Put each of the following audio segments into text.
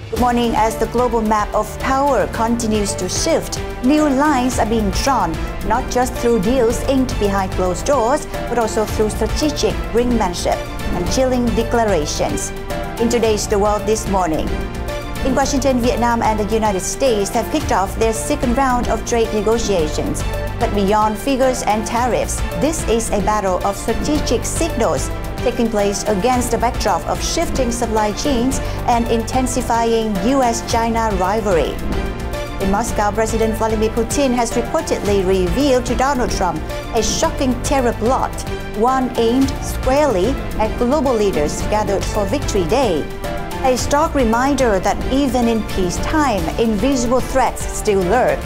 Good morning. As the global map of power continues to shift, new lines are being drawn, not just through deals inked behind closed doors, but also through strategic ringmanship and chilling declarations. In today's The World this morning, in Washington, Vietnam and the United States have kicked off their second round of trade negotiations. But beyond figures and tariffs, this is a battle of strategic signals taking place against the backdrop of shifting supply chains and intensifying U.S.-China rivalry. In Moscow, President Vladimir Putin has reportedly revealed to Donald Trump a shocking terror plot, one aimed squarely at global leaders gathered for Victory Day. A stark reminder that even in peacetime, invisible threats still lurk.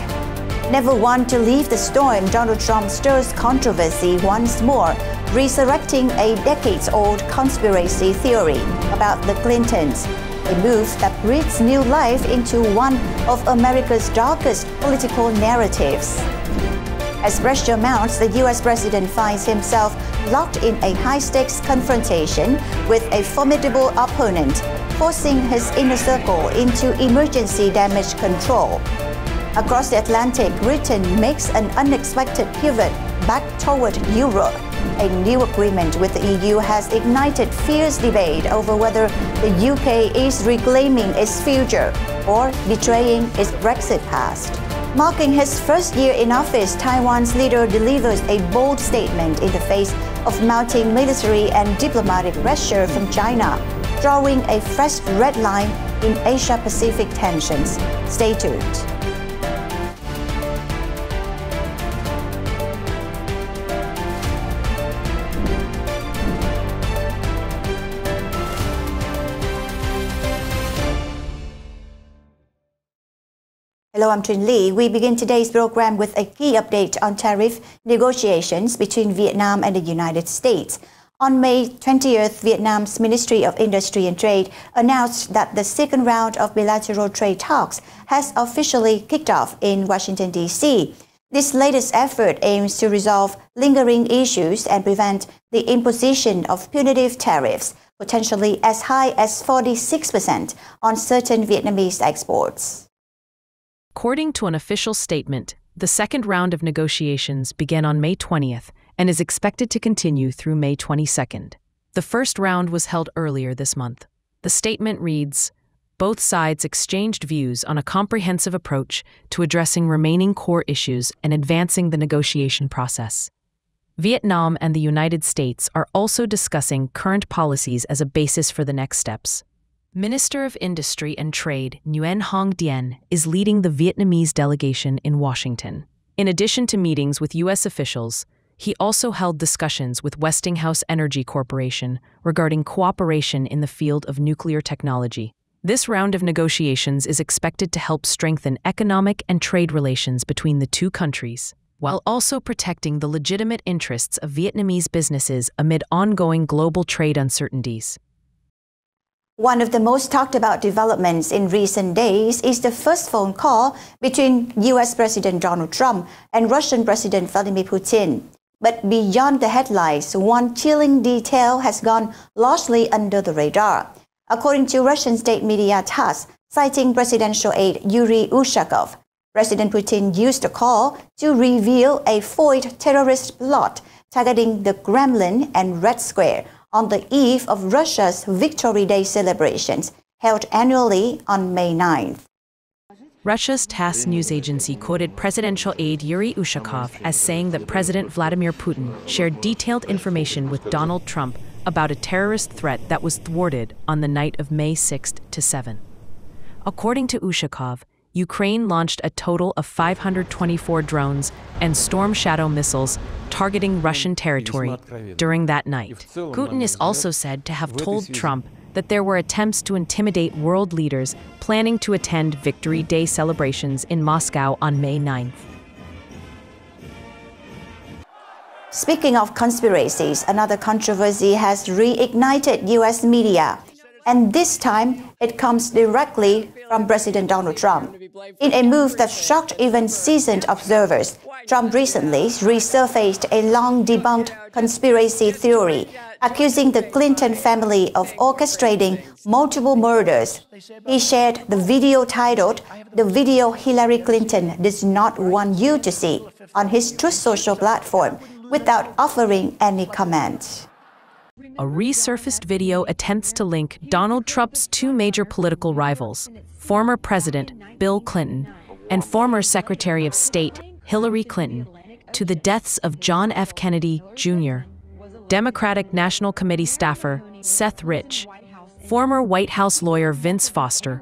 Never one to leave the storm, Donald Trump stirs controversy once more, resurrecting a decades-old conspiracy theory about the Clintons, a move that breathes new life into one of America's darkest political narratives. As pressure mounts, the U.S. president finds himself locked in a high-stakes confrontation with a formidable opponent, forcing his inner circle into emergency damage control. Across the Atlantic, Britain makes an unexpected pivot back toward Europe. A new agreement with the EU has ignited fierce debate over whether the UK is reclaiming its future or betraying its Brexit past. Marking his first year in office, Taiwan's leader delivers a bold statement in the face of mounting military and diplomatic pressure from China, drawing a fresh red line in Asia-Pacific tensions. Stay tuned. Hello, I'm Trinh Lee. We begin today's program with a key update on tariff negotiations between Vietnam and the United States. On May 20th, Vietnam's Ministry of Industry and Trade announced that the second round of bilateral trade talks has officially kicked off in Washington, D.C. This latest effort aims to resolve lingering issues and prevent the imposition of punitive tariffs, potentially as high as 46% on certain Vietnamese exports. According to an official statement, the second round of negotiations began on May 20th and is expected to continue through May 22nd. The first round was held earlier this month. The statement reads, "Both sides exchanged views on a comprehensive approach to addressing remaining core issues and advancing the negotiation process." Vietnam and the United States are also discussing current policies as a basis for the next steps. Minister of Industry and Trade Nguyen Hong Dien is leading the Vietnamese delegation in Washington. In addition to meetings with U.S. officials, he also held discussions with Westinghouse Energy Corporation regarding cooperation in the field of nuclear technology. This round of negotiations is expected to help strengthen economic and trade relations between the two countries, while also protecting the legitimate interests of Vietnamese businesses amid ongoing global trade uncertainties. One of the most talked about developments in recent days is the first phone call between U.S. President Donald Trump and Russian President Vladimir Putin. But beyond the headlines, one chilling detail has gone largely under the radar. According to Russian state media TASS, citing presidential aide Yuri Ushakov, President Putin used the call to reveal a foiled terrorist plot targeting the Kremlin and Red Square on the eve of Russia's Victory Day celebrations, held annually on May 9th. Russia's TASS news agency quoted presidential aide Yuri Ushakov as saying that President Vladimir Putin shared detailed information with Donald Trump about a terrorist threat that was thwarted on the night of May 6th to 7th. According to Ushakov, Ukraine launched a total of 524 drones and Storm Shadow missiles targeting Russian territory during that night. Putin is also said to have told Trump that there were attempts to intimidate world leaders planning to attend Victory Day celebrations in Moscow on May 9th. Speaking of conspiracies, another controversy has reignited U.S. media. And this time, it comes directly from President Donald Trump. In a move that shocked even seasoned observers, Trump recently resurfaced a long-debunked conspiracy theory, accusing the Clinton family of orchestrating multiple murders. He shared the video titled, "The Video Hillary Clinton Does Not Want You to See," on his Truth Social platform, without offering any comment. A resurfaced video attempts to link Donald Trump's two major political rivals, former President Bill Clinton and former Secretary of State Hillary Clinton, to the deaths of John F. Kennedy, Jr., Democratic National Committee staffer Seth Rich, former White House lawyer Vince Foster,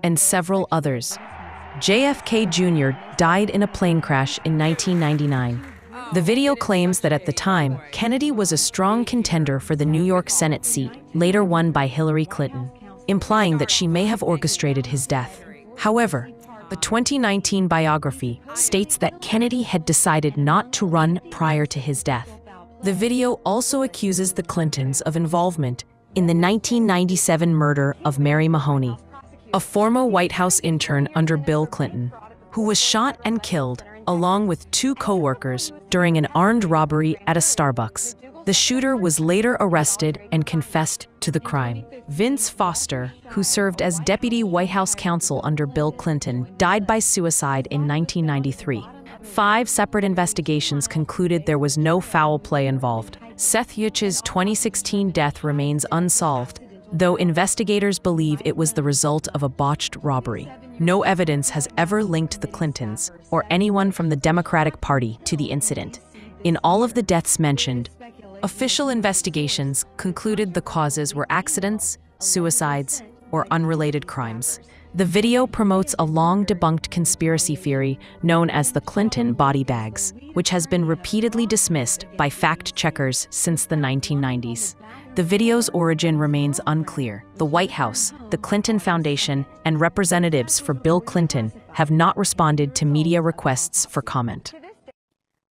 and several others. JFK Jr. died in a plane crash in 1999. The video claims that at the time, Kennedy was a strong contender for the New York Senate seat, later won by Hillary Clinton, implying that she may have orchestrated his death. However, the 2019 biography states that Kennedy had decided not to run prior to his death. The video also accuses the Clintons of involvement in the 1997 murder of Mary Mahoney, a former White House intern under Bill Clinton, who was shot and killed along with two co-workers during an armed robbery at a Starbucks. The shooter was later arrested and confessed to the crime. Vince Foster, who served as deputy White House counsel under Bill Clinton, died by suicide in 1993. 5 separate investigations concluded there was no foul play involved. Seth Rich's 2016 death remains unsolved, though investigators believe it was the result of a botched robbery. No evidence has ever linked the Clintons or anyone from the Democratic Party to the incident. In all of the deaths mentioned, official investigations concluded the causes were accidents, suicides, or unrelated crimes. The video promotes a long-debunked conspiracy theory known as the Clinton body bags, which has been repeatedly dismissed by fact-checkers since the 1990s. The video's origin remains unclear. The White House, the Clinton Foundation, and representatives for Bill Clinton have not responded to media requests for comment.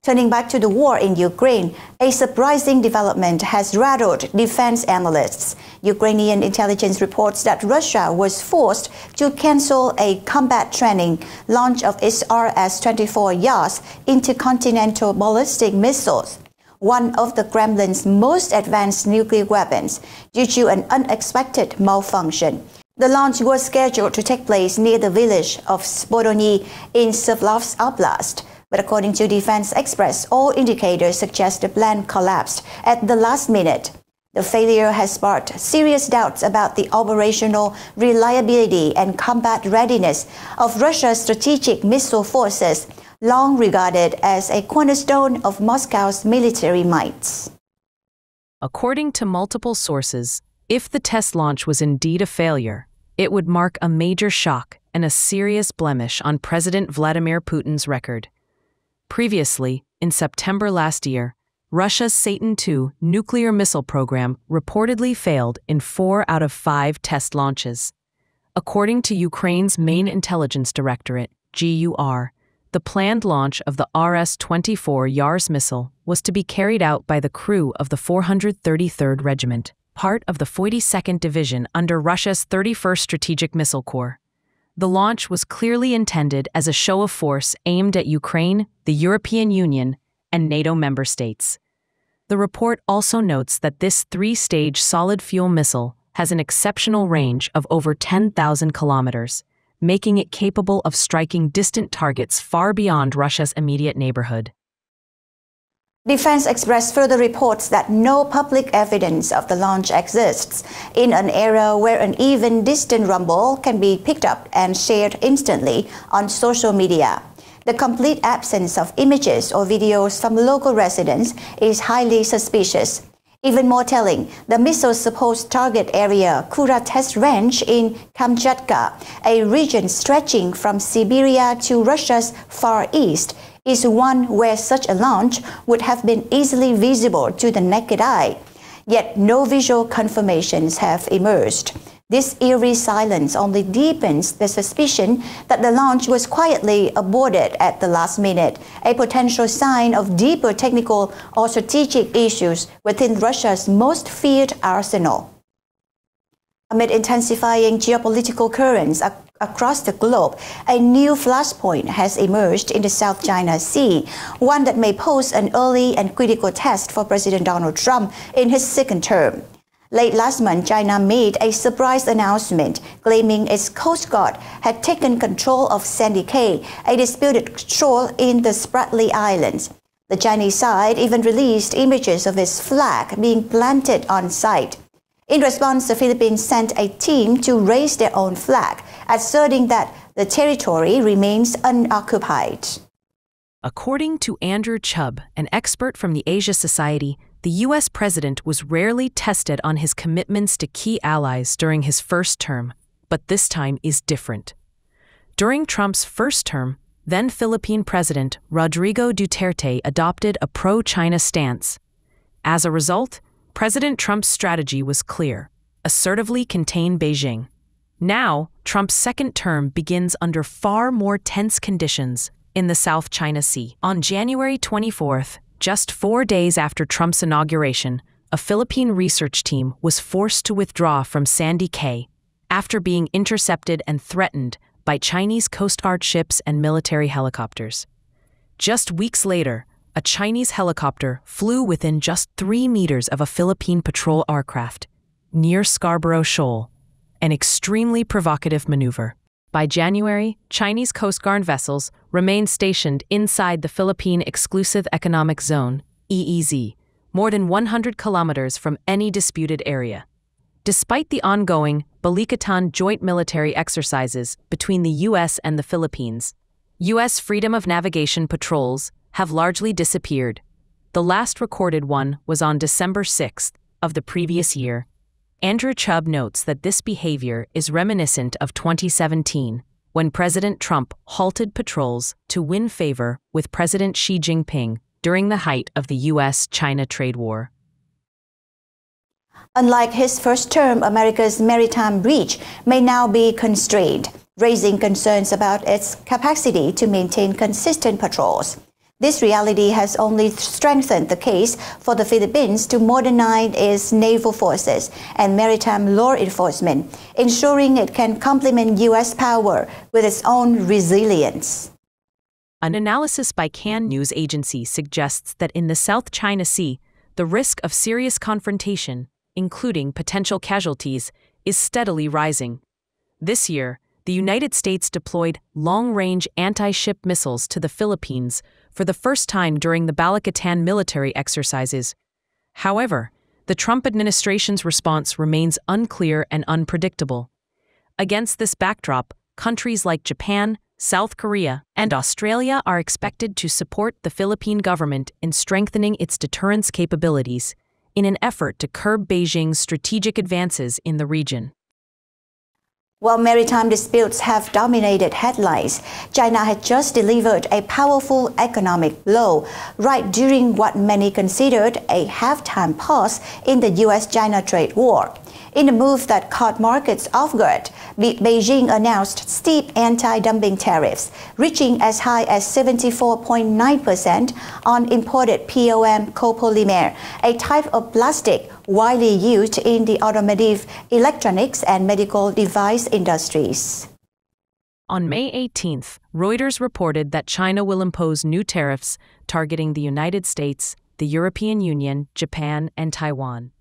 Turning back to the war in Ukraine, a surprising development has rattled defense analysts. Ukrainian intelligence reports that Russia was forced to cancel a combat training launch of its RS-24 Yas intercontinental ballistic missiles, one of the Kremlin's most advanced nuclear weapons, due to an unexpected malfunction. The launch was scheduled to take place near the village of Spodony in Sverdlovsk Oblast. But according to Defense Express, all indicators suggest the plan collapsed at the last minute. The failure has sparked serious doubts about the operational reliability and combat readiness of Russia's strategic missile forces, long regarded as a cornerstone of Moscow's military might. According to multiple sources, if the test launch was indeed a failure, it would mark a major shock and a serious blemish on President Vladimir Putin's record. Previously, in September last year, Russia's Satan II nuclear missile program reportedly failed in 4 out of 5 test launches. According to Ukraine's main intelligence directorate, GUR, the planned launch of the RS-24 Yars missile was to be carried out by the crew of the 433rd Regiment, part of the 42nd Division under Russia's 31st Strategic Missile Corps. The launch was clearly intended as a show of force aimed at Ukraine, the European Union, and NATO member states. The report also notes that this 3-stage solid-fuel missile has an exceptional range of over 10,000 kilometers, making it capable of striking distant targets far beyond Russia's immediate neighborhood. Defense Express further reports that no public evidence of the launch exists in an era where an even distant rumble can be picked up and shared instantly on social media. The complete absence of images or videos from local residents is highly suspicious. Even more telling, the missile's supposed target area, Kura Test Range in Kamchatka, a region stretching from Siberia to Russia's far east, is one where such a launch would have been easily visible to the naked eye. Yet no visual confirmations have emerged. This eerie silence only deepens the suspicion that the launch was quietly aborted at the last minute, a potential sign of deeper technical or strategic issues within Russia's most feared arsenal. Amid intensifying geopolitical currents across the globe, a new flashpoint has emerged in the South China Sea, one that may pose an early and critical test for President Donald Trump in his second term. Late last month, China made a surprise announcement claiming its Coast Guard had taken control of Sandy Cay, a disputed shoal in the Spratly Islands. The Chinese side even released images of its flag being planted on site. In response, the Philippines sent a team to raise their own flag, asserting that the territory remains unoccupied. According to Andrew Chubb, an expert from the Asia Society, the U.S. president was rarely tested on his commitments to key allies during his first term, but this time is different. During Trump's first term, then Philippine President Rodrigo Duterte adopted a pro-China stance. As a result, President Trump's strategy was clear: assertively contain Beijing. Now, Trump's second term begins under far more tense conditions in the South China Sea. On January 24th, just 4 days after Trump's inauguration, a Philippine research team was forced to withdraw from Sandy Cay after being intercepted and threatened by Chinese Coast Guard ships and military helicopters. Just weeks later, a Chinese helicopter flew within just 3 meters of a Philippine patrol aircraft near Scarborough Shoal, an extremely provocative maneuver. By January, Chinese Coast Guard vessels remained stationed inside the Philippine Exclusive Economic Zone, EEZ, more than 100 kilometers from any disputed area. Despite the ongoing Balikatan joint military exercises between the U.S. and the Philippines, U.S. freedom of navigation patrols have largely disappeared. The last recorded one was on December 6th of the previous year. Andrew Chubb notes that this behavior is reminiscent of 2017, when President Trump halted patrols to win favor with President Xi Jinping during the height of the U.S.-China trade war. Unlike his first term, America's maritime reach may now be constrained, raising concerns about its capacity to maintain consistent patrols. This reality has only strengthened the case for the Philippines to modernize its naval forces and maritime law enforcement, ensuring it can complement U.S. power with its own resilience. An analysis by CAN news agency suggests that in the South China Sea, the risk of serious confrontation, including potential casualties, is steadily rising. This year, the United States deployed long-range anti-ship missiles to the Philippines for the first time during the Balikatan military exercises. However, the Trump administration's response remains unclear and unpredictable. Against this backdrop, countries like Japan, South Korea, and Australia are expected to support the Philippine government in strengthening its deterrence capabilities in an effort to curb Beijing's strategic advances in the region. While maritime disputes have dominated headlines, China had just delivered a powerful economic blow right during what many considered a halftime pause in the U.S.-China trade war. In a move that caught markets off guard, Beijing announced steep anti-dumping tariffs, reaching as high as 74.9% on imported POM copolymer, a type of plastic widely used in the automotive, electronics, and medical device industries. On May 18th, Reuters reported that China will impose new tariffs targeting the United States, the European Union, Japan, and Taiwan.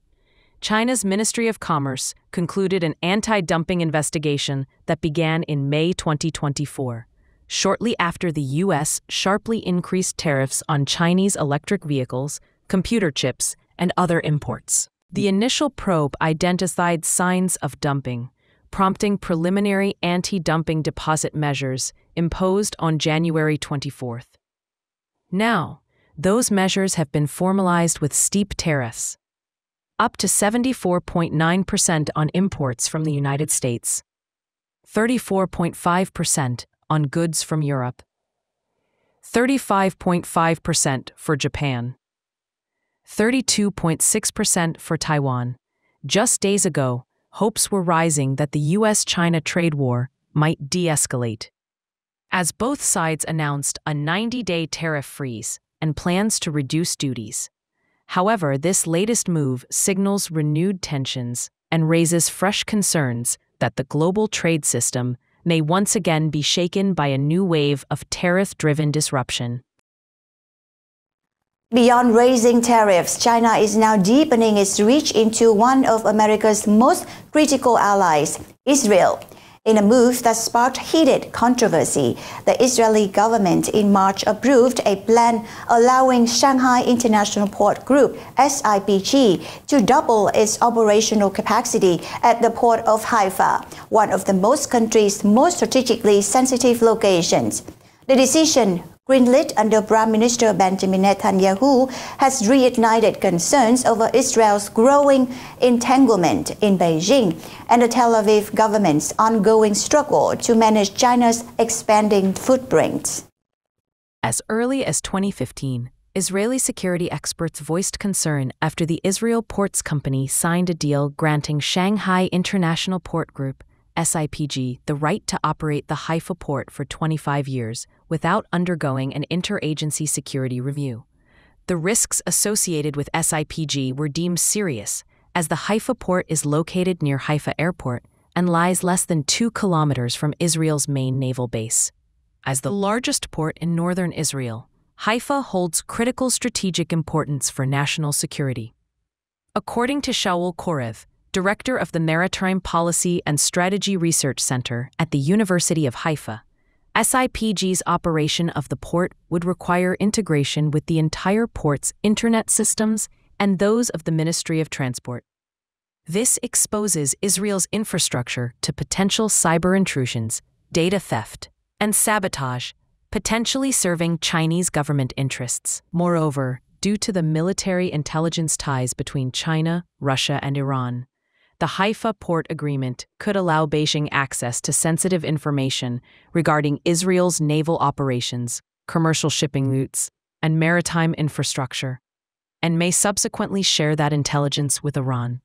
China's Ministry of Commerce concluded an anti-dumping investigation that began in May 2024, shortly after the U.S. sharply increased tariffs on Chinese electric vehicles, computer chips, and other imports. The initial probe identified signs of dumping, prompting preliminary anti-dumping deposit measures imposed on January 24th. Now, those measures have been formalized with steep tariffs, up to 74.9% on imports from the United States, 34.5% on goods from Europe, 35.5% for Japan, 32.6% for Taiwan. Just days ago, hopes were rising that the U.S.-China trade war might de-escalate, as both sides announced a 90-day tariff freeze and plans to reduce duties. However, this latest move signals renewed tensions and raises fresh concerns that the global trade system may once again be shaken by a new wave of tariff-driven disruption. Beyond raising tariffs, China is now deepening its reach into one of America's most critical allies, Israel. In a move that sparked heated controversy, the Israeli government in March approved a plan allowing Shanghai International Port Group, SIPG, to double its operational capacity at the port of Haifa, one of the country's most strategically sensitive locations. The decision, greenlit under Prime Minister Benjamin Netanyahu, has reignited concerns over Israel's growing entanglement in Beijing and the Tel Aviv government's ongoing struggle to manage China's expanding footprint. As early as 2015, Israeli security experts voiced concern after the Israel Ports Company signed a deal granting Shanghai International Port Group, SIPG, the right to operate the Haifa port for 25 years without undergoing an interagency security review. The risks associated with SIPG were deemed serious, as the Haifa port is located near Haifa Airport and lies less than 2 kilometers from Israel's main naval base. As the largest port in northern Israel, Haifa holds critical strategic importance for national security. According to Shaul Korev, director of the Maritime Policy and Strategy Research Center at the University of Haifa, SIPG's operation of the port would require integration with the entire port's internet systems and those of the Ministry of Transport. This exposes Israel's infrastructure to potential cyber intrusions, data theft, and sabotage, potentially serving Chinese government interests. Moreover, due to the military intelligence ties between China, Russia, and Iran, the Haifa Port Agreement could allow Beijing access to sensitive information regarding Israel's naval operations, commercial shipping routes, and maritime infrastructure, and may subsequently share that intelligence with Iran.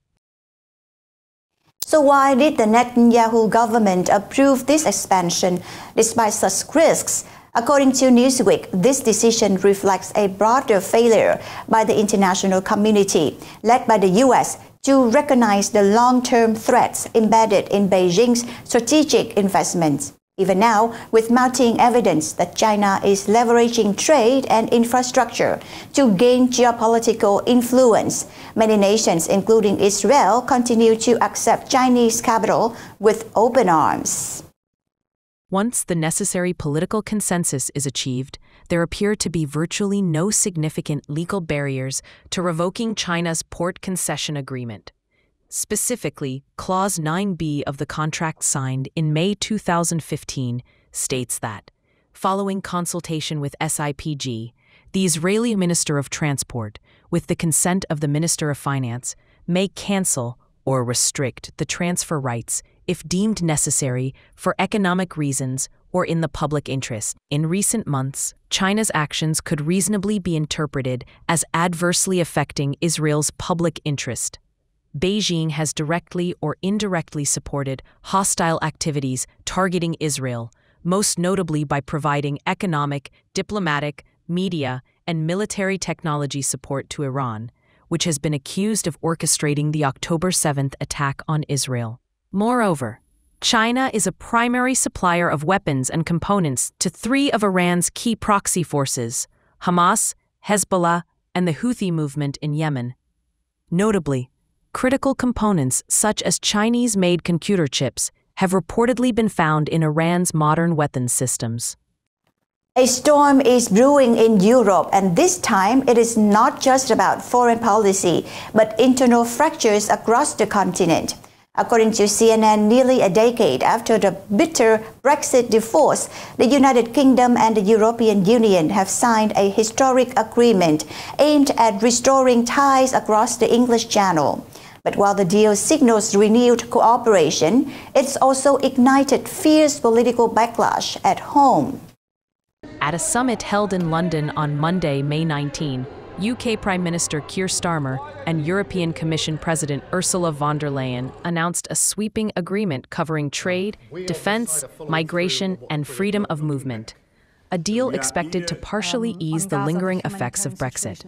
So why did the Netanyahu government approve this expansion despite such risks? According to Newsweek, this decision reflects a broader failure by the international community, led by the U.S., to recognize the long-term threats embedded in Beijing's strategic investments. Even now, with mounting evidence that China is leveraging trade and infrastructure to gain geopolitical influence, many nations, including Israel, continue to accept Chinese capital with open arms. Once the necessary political consensus is achieved, there appear to be virtually no significant legal barriers to revoking China's port concession agreement. Specifically, Clause 9b of the contract signed in May 2015 states that, following consultation with SIPG, the Israeli Minister of Transport, with the consent of the Minister of Finance, may cancel or restrict the transfer rights if deemed necessary for economic reasons or in the public interest. In recent months, China's actions could reasonably be interpreted as adversely affecting Israel's public interest. Beijing has directly or indirectly supported hostile activities targeting Israel, most notably by providing economic, diplomatic, media, and military technology support to Iran, which has been accused of orchestrating the October 7th attack on Israel. Moreover, China is a primary supplier of weapons and components to 3 of Iran's key proxy forces, Hamas, Hezbollah, and the Houthi movement in Yemen. Notably, critical components such as Chinese-made computer chips have reportedly been found in Iran's modern weapons systems. A storm is brewing in Europe, and this time it is not just about foreign policy, but internal fractures across the continent. According to CNN, nearly a decade after the bitter Brexit divorce, the United Kingdom and the European Union have signed a historic agreement aimed at restoring ties across the English Channel. But while the deal signals renewed cooperation, it's also ignited fierce political backlash at home. At a summit held in London on Monday, May 19, UK Prime Minister Keir Starmer and European Commission President Ursula von der Leyen announced a sweeping agreement covering trade, defense, migration, and freedom of movement. A deal expected to partially ease the lingering effects of Brexit.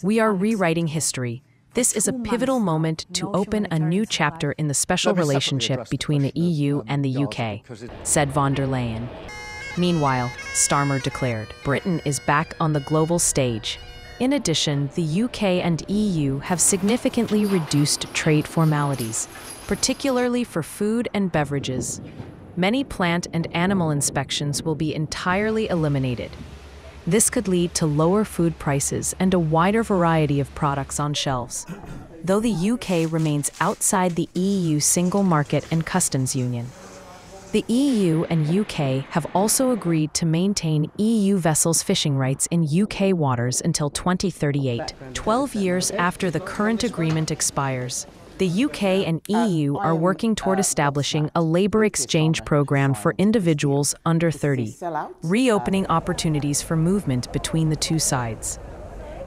We are rewriting history, This is a pivotal moment to open a new chapter in the special relationship between the EU and the UK, said von der Leyen. Meanwhile, Starmer declared, Britain is back on the global stage. In addition, the UK and EU have significantly reduced trade formalities, particularly for food and beverages. Many plant and animal inspections will be entirely eliminated. This could lead to lower food prices and a wider variety of products on shelves. Though the UK remains outside the EU single market and customs union, the EU and UK have also agreed to maintain EU vessels' fishing rights in UK waters until 2038, 12 years after the current agreement expires. The UK and EU are working toward establishing a labor exchange program for individuals under 30, reopening opportunities for movement between the two sides.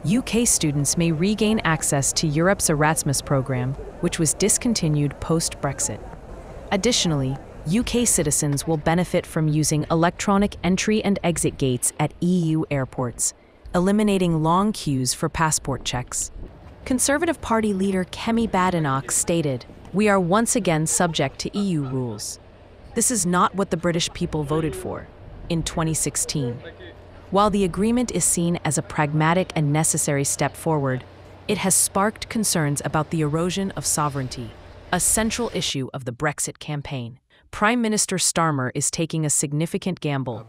UK students may regain access to Europe's Erasmus program, which was discontinued post-Brexit. Additionally, UK citizens will benefit from using electronic entry and exit gates at EU airports, eliminating long queues for passport checks. Conservative Party leader Kemi Badenoch stated, "We are once again subject to EU rules. This is not what the British people voted for in 2016. While the agreement is seen as a pragmatic and necessary step forward, it has sparked concerns about the erosion of sovereignty, a central issue of the Brexit campaign. Prime Minister Starmer is taking a significant gamble,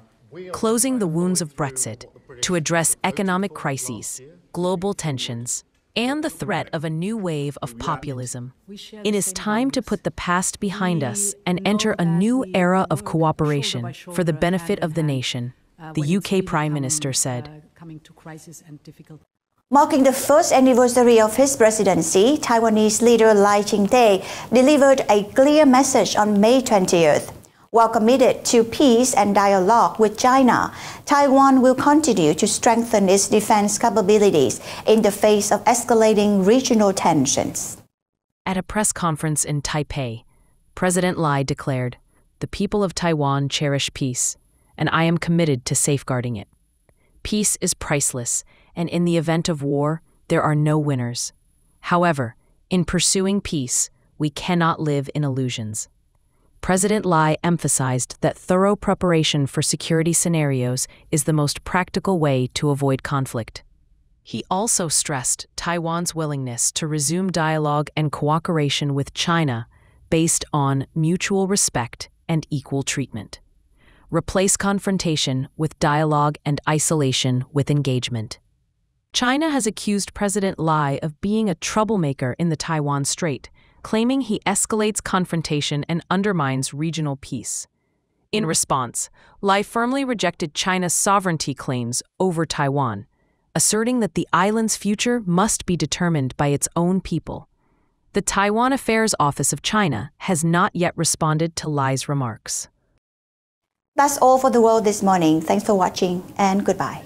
closing the wounds of Brexit to address economic crises, global tensions, and the threat of a new wave of populism. It is time to put the past behind us and enter a new era of cooperation for the benefit of the nation," the UK Prime Minister said. Marking the first anniversary of his presidency, Taiwanese leader Lai Ching-te delivered a clear message on May 20th. While committed to peace and dialogue with China, Taiwan will continue to strengthen its defense capabilities in the face of escalating regional tensions. At a press conference in Taipei, President Lai declared, "The people of Taiwan cherish peace, and I am committed to safeguarding it. Peace is priceless, and in the event of war, there are no winners. However, in pursuing peace, we cannot live in illusions." President Lai emphasized that thorough preparation for security scenarios is the most practical way to avoid conflict. He also stressed Taiwan's willingness to resume dialogue and cooperation with China based on mutual respect and equal treatment. Replace confrontation with dialogue and isolation with engagement. China has accused President Lai of being a troublemaker in the Taiwan Strait, claiming he escalates confrontation and undermines regional peace. In response, Lai firmly rejected China's sovereignty claims over Taiwan, asserting that the island's future must be determined by its own people. The Taiwan Affairs Office of China has not yet responded to Lai's remarks. That's all for The World This Morning. Thanks for watching and goodbye.